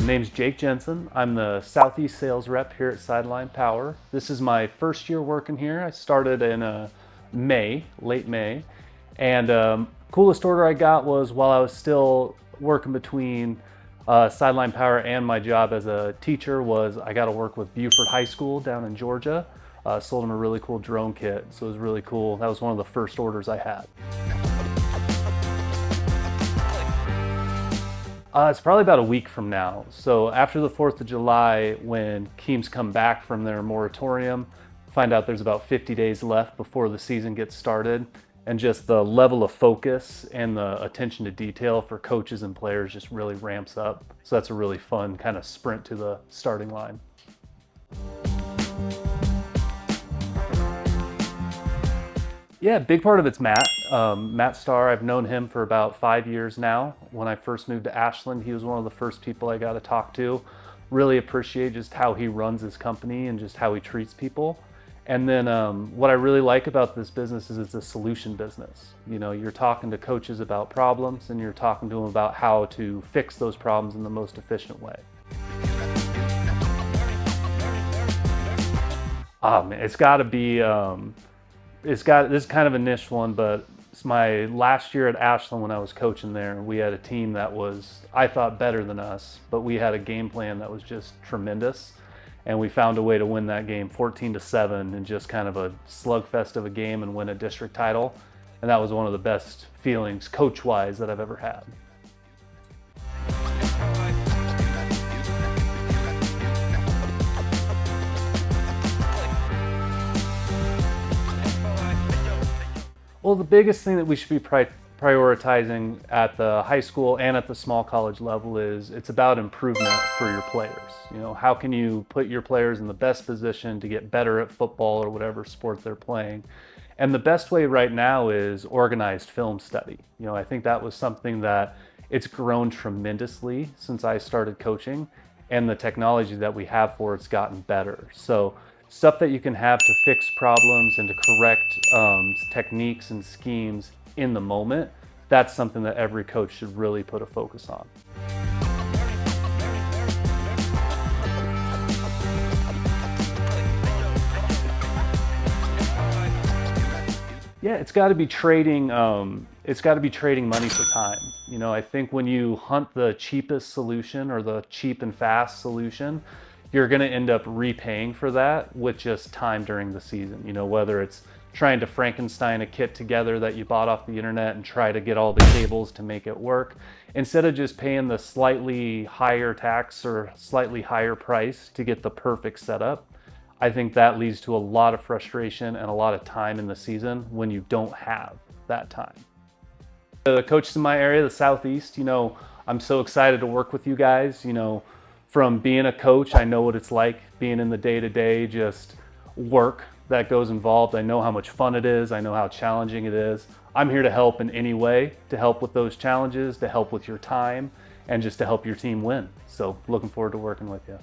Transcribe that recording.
Name's Jake Jensen. I'm the Southeast sales rep here at Sideline Power. This is my first year working here. I started in late May, and coolest order I got was while I was still working between Sideline Power and my job as a teacher was I got to work with Buford High School down in Georgia. Sold them a really cool drone kit, so it was really cool. That was one of the first orders I had. It's probably about a week from now. So after the 4th of July, when teams come back from their moratorium, find out there's about 50 days left before the season gets started, and just the level of focus and the attention to detail for coaches and players just really ramps up. So that's a really fun kind of sprint to the starting line. Yeah, big part of it's Matt. Matt Starr, I've known him for about 5 years now. When I first moved to Ashland, he was one of the first people I got to talk to. Really appreciate just how he runs his company and just how he treats people. And then what I really like about this business is it's a solution business. You know, you're talking to coaches about problems and you're talking to them about how to fix those problems in the most efficient way. It's got to be, this is kind of a niche one, but it's my last year at Ashland when I was coaching there. We had a team that was, I thought, better than us, but we had a game plan that was just tremendous. And we found a way to win that game 14-7 in just kind of a slugfest of a game and win a district title. And that was one of the best feelings coach-wise that I've ever had. Well, the biggest thing that we should be prioritizing at the high school and at the small college level is it's about improvement for your players. You know, how can you put your players in the best position to get better at football or whatever sport they're playing? And the best way right now is organized film study. You know, I think that was something that it's grown tremendously since I started coaching, and the technology that we have for it's gotten better. So stuff that you can have to fix problems and to correct techniques and schemes in the moment, that's something that every coach should really put a focus on. Yeah, it's got to be trading money for time. You know, I think when you hunt the cheapest solution or the cheap and fast solution, you're going to end up repaying for that with just time during the season. You know, whether it's trying to Frankenstein a kit together that you bought off the internet and try to get all the cables to make it work, instead of just paying the slightly higher tax or slightly higher price to get the perfect setup. I think that leads to a lot of frustration and a lot of time in the season when you don't have that time. The coaches in my area, the Southeast, you know, I'm so excited to work with you guys. You know, from being a coach, I know what it's like being in the day-to-day just work that goes involved. I know how much fun it is. I know how challenging it is. I'm here to help in any way, to help with those challenges, to help with your time, and just to help your team win. So looking forward to working with you.